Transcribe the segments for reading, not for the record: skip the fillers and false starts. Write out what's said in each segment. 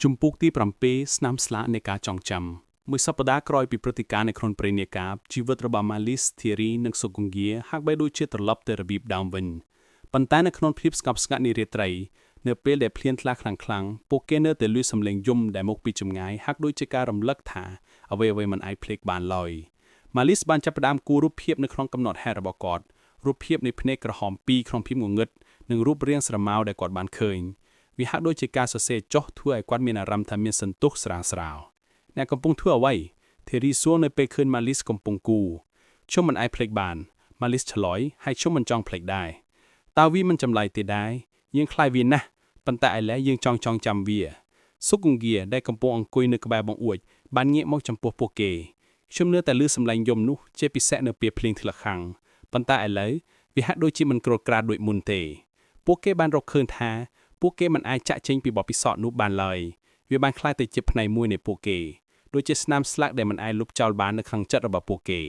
ជំពូកទី7ស្នាមស្លាកនៃការចងចាំមួយសប្តាហ៍ក្រោយពីព្រឹត្តិការណ៍នៅក្នុងព្រៃនាការជីវិតរបស់ម៉ាលីសធីរីនិងសុគង្គាហាក់បីដូចជាត្រឡប់ទៅរបៀបដើមវិញប៉ុន្តែនៅក្នុងភាពស្ងប់ស្ងាត់នៃរាត្រីនៅពេលដែលភ្លៀងធ្លាក់ខ្លាំងៗពួកគេនៅតែឮសំឡេងយំដែលមកពីចម្ងាយហាក់ដូចជាការរំលឹកថាអ្វីៗមិនអាចភ្លេចបានឡើយម៉ាលីសបានចាប់ផ្ដើមគូររូបភាពនៅក្នុងកំណត់ហេតុរបស់គាត់រូបភាពនៃភ្នែកក្រហមពីរក្នុងភាពងងឹតនិងរូបរាងស្រមោលដែលគាត់បានឃើញវាហាក់ដូចជាការសរសេរចុះធ្វើឲ្យគាត់មានអារម្មណ៍ថាមានសន្ទុះស្រាលៗអ្នកកំពុងធ្វើអ្វីធីរីសួរនៅពេលឃើញម៉ាលីសកំពុងគូរខ្ញុំមិនអាចភ្លេចបានម៉ាលីសឆ្លើយហើយខ្ញុំមិនចង់ភ្លេចដែរតើវាមិនចម្លែកទេដែរយើងខ្លាចវាណាស់ប៉ុន្តែឥឡូវយើងចង់ចាំវាសុគង្គាដែលកំពុងអង្គុយនៅក្បែរបង្អួចបានងាកមកចំពោះពួកគេខ្ញុំនៅតែឮសំឡេងយំនោះជាពិសេសនៅពេលភ្លៀងធ្លាក់ខ្លាំងប៉ុន្តែឥឡូវវាហាក់ដូចជាមិនក្រូតក្រាតដូចមុនទេពួកគេបានរកឃើញថាពួកគេមិនអាចចាក់ចេញពីបទពិសោធន៍នោះបានឡើយវាបានក្លាយទៅជាផ្នែកមួយនៃពួកគេដូចជាស្នាមស្លាកដែលមិនអាចលុបចោលបាននៅក្នុងចិត្តរបស់ពួកគេ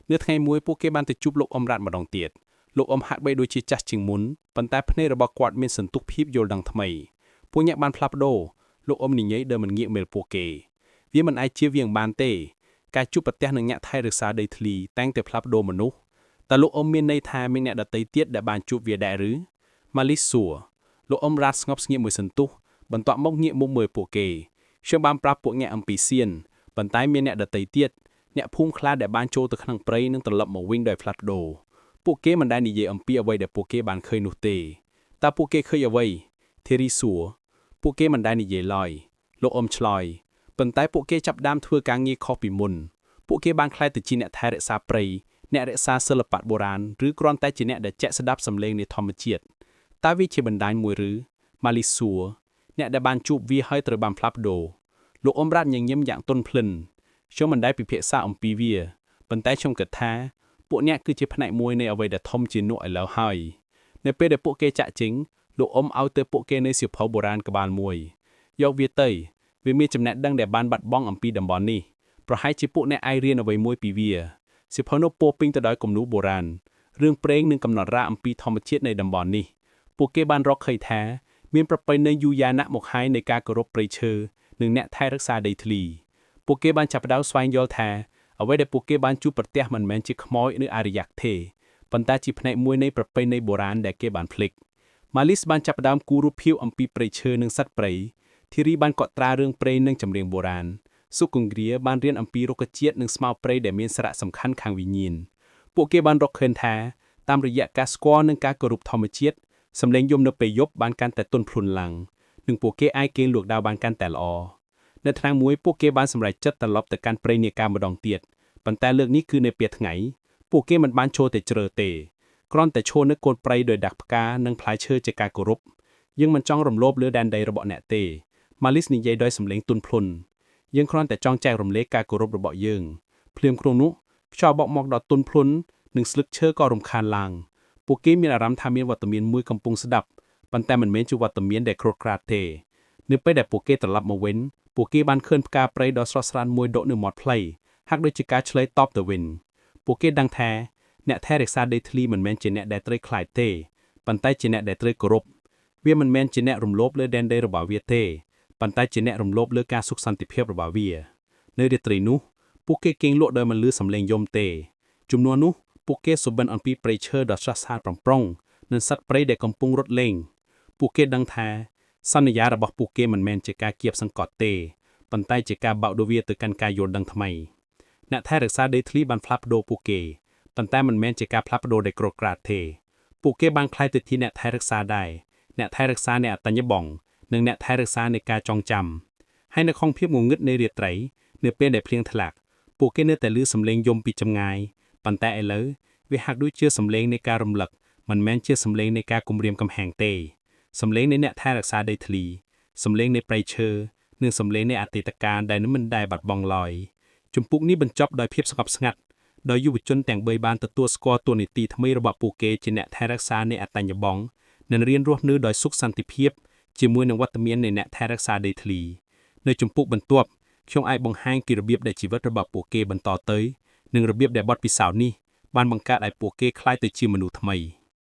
នៅថ្ងៃមួយពួកគេបានទៅជួបលោកអ៊ំរ៉ាត់ម្ដងទៀតលោកអ៊ំហាក់បីដូចជាចាស់ជាងមុនប៉ុន្តែភ្នែករបស់គាត់មានសន្ទុះភាពយល់ដឹងថ្មីពួកអ្នកបានផ្លាស់ប្ដូរលោកអ៊ំនិយាយដោយមិនងាកមើលពួកគេវាមិនអាចជៀសវាងបានទេការជួបប្រទះនឹងអ្នកថែរក្សាដីធ្លីតែងតែផ្លាស់ប្ដូរមនុស្សតើលោកអ៊ំមានន័យថាមានអ្នកដទៃទៀតដែលបានជួបវាដែរឬម៉ាលីសសួរលោកអ៊ំរ៉ាត់ស្ងប់ស្ងាត់មួយសន្ទុះបន្ទាប់មកងាកមកមើលពួកគេខ្ញុំបានប្រាប់ពួកអ្នកអំពីសៀនប៉ុន្តែមានអ្នកដទៃទៀតអ្នកភូមិខ្លះដែលបានចូលទៅក្នុងព្រៃនិងត្រឡប់មកវិញដោយផ្លាស់ប្ដូរពួកគេមិនដែលនិយាយអំពីអ្វីដែលពួកគេបានឃើញនោះទេតើពួកគេឃើញអ្វីធីរីសួរពួកគេមិនដែលនិយាយឡើយលោកអ៊ំឆ្លើយប៉ុន្តែពួកគេចាប់ផ្ដើមធ្វើការងារខុសពីមុនពួកគេបានក្លាយទៅជាអ្នកថែរក្សាព្រៃអ្នករក្សាសិល្បៈបុរាណឬគ្រាន់តែជាអ្នកដែលចេះស្ដាប់សំឡេងនៃធម្មជាតិតើវាជាបណ្ដាញមួយឬម៉ាលីសួរអ្នកដែលបានជួបវាហើយត្រូវបានផ្លាស់ប្ដូរលោកអ៊ំរ៉ាត់ញញឹមយ៉ាងទន់ភ្លន់ខ្ញុំមិនដែលពិភាក្សាអំពីវាប៉ុន្តែខ្ញុំគិតថាពួកអ្នកគឺជាផ្នែកមួយនៃអ្វីដែលធំជាងនោះឥឡូវហើយនៅពេលដែលពួកគេចាក់ចេញលោកអ៊ំឲ្យទៅពួកគេនៅសៀវភៅបុរាណក្បាលមួយយកវាទៅវាមានចំណេះដឹងដែលបានបាត់បង់អំពីតំបន់នេះប្រហែលជាពួកអ្នកអាចរៀនអ្វីមួយពីវាសៀវភៅនោះពោពេញទៅដោយគំនូរបុរាណរឿងព្រេងនិងកំណត់ត្រាអំពីធម្មជាតិនៃតំបន់នេះពួកគេបានរកឃើញថាមានប្រពៃណីយូរយ៉ាវណាស់មកហើយនៃការគោរពព្រៃឈើនិងអ្នកថែរក្សាដីធ្លីពួកគេបានចាប់ផ្ដើមស្វែងយល់ថាអ្វីដែលពួកគេបានជួបប្រទះមិនមែនជាខ្មោចឬអារ្យ័ក្សទេប៉ុន្តែជាផ្នែកមួយនៃប្រពៃណីបុរាណដែលគេបានភ្លេចម៉ាលីសបានចាប់ផ្ដើមគូររូបភាពអំពីព្រៃឈើនិងសត្វព្រៃធីរីបានកត់ត្រារឿងព្រេងនិងចម្រៀងបុរាណសុគង្គាបានរៀនអំពីរុក្ខជាតិនិងស្មៅព្រៃដែលមានសារៈសំខាន់ខាងវិញ្ញាណពួកគេបានរកឃើញថាតាមរយៈការស្គាល់និងការគោរពធម្មជាតិសំឡេងយំនៅពេលយប់បានកាន់តែទន់ភ្លន់ឡើងនិងពួកគេអាចគេងលក់ដាវបានកាន់តែល្អនៅថ្ងៃមួយពួកគេបានសម្រេចចិត្តត្រឡប់ទៅកាន់ព្រៃនាការម្ដងទៀតប៉ុន្តែលើកនេះគឺនៅពេលថ្ងៃពួកគេមិនបានចូលទៅជ្រើទេគ្រាន់តែឈរនៅកូនព្រៃដោយដាក់ផ្កានិងផ្លែឈើជាការគោរពយើងមិនចង់រំលោភលើដែនដីរបស់អ្នកទេម៉ាលីសនិយាយដោយសំឡេងទន់ភ្លន់យើងគ្រាន់តែចង់ចែករំលែកការគោរពរបស់យើងភ្លាមក្នុងនោះខ្យល់បក់មកដល់ទន់ភ្លន់និងស្លឹកឈើក៏រំខានឡើងពួកគេមានអារម្មណ៍ថាមានវត្តមានមួយកំពុងស្ដាប់ប៉ុន្តែមិនមែនជាវត្តមានដែលក្រូតក្រាតទេនៅពេលដែលពួកគេត្រឡប់មកវិញពួកគេបានឃើញផ្កាព្រៃដ៏ស្រស់ស្រានមួយដុះនៅមាត់ផ្លូវហាក់ដូចជាការឆ្លើយតបទៅវិញពួកគេដឹងថាអ្នកថែរក្សាដីធ្លីមិនមែនជាអ្នកដែលត្រូវខ្លាចទេប៉ុន្តែជាអ្នកដែលត្រូវគោរពវាមិនមែនជាអ្នករំលោភលើដែនដីរបស់វាទេប៉ុន្តែជាអ្នករំលោភលើការសុខសន្តិភាពរបស់វានៅរាត្រីនោះពួកគេគេងលក់ដោយមិនឮសំឡេងយំទេជំនួសនោះពួកគេសុបិនអំពីព្រៃឈើដ៏ស្រស់ស្អាតប្រំប្រុងនិងសត្វព្រៃដែលកំពុងរត់លេងពួកគេដឹងថាសន្យារបស់ពួកគេមិនមែនជាការគៀបសង្កត់ទេប៉ុន្តែជាការបោកដូរវាទៅកាន់ការយល់ដឹងថ្មីអ្នកថែរក្សាដីធ្លីបានផ្លាស់ប្ដូរពួកគេប៉ុន្តែមិនមែនជាការផ្លាស់ប្ដូរដែលក្រូតក្រាតទេពួកគេបានក្លាយទៅជាអ្នកថែរក្សាដែរអ្នកថែរក្សានៃអតញ្ញបងនិងអ្នកថែរក្សានៃការចងចាំហើយនៅក្នុងភាពងងឹតនៃរាត្រីនៅពេលដែលភ្លៀងធ្លាក់ពួកគេនៅតែឮសំឡេងយំពីចម្ងាយប៉ុន្តែឥឡូវវាហាក់ដូចជាសំឡេងនៃការរំលឹកមិនមែនជាសំឡេងនៃការគំរាមកំហែងទេសំឡេងនៃអ្នកថែរក្សាដីធ្លីសំឡេងនៃព្រៃឈើនិងសំឡេងនៃអតីតកាលដែលមិនដែលបាត់បង់ឡើយជំពូកនេះបញ្ចប់ដោយភាពស្ងប់ស្ងាត់ដោយយុវជនទាំង3បានទទួលស្គាល់តួនាទីថ្មីរបស់ពួកគេជាអ្នកថែរក្សានៃអតញ្ញបងនិងរៀនរស់នៅដោយសុខសន្តិភាពជាមួយនឹងវត្តមាននៃអ្នកថែរក្សាដីធ្លីនៅជំពូកបន្ទាប់ខ្ញុំអាចបង្ហាញពីរបៀបដែលជីវិតរបស់ពួកគេបន្តទៅនិងរបៀបដែលបទពិសោធន៍នេះបានបង្កើតឲ្យពួកគេក្លាយទៅជាមនុស្សថ្មី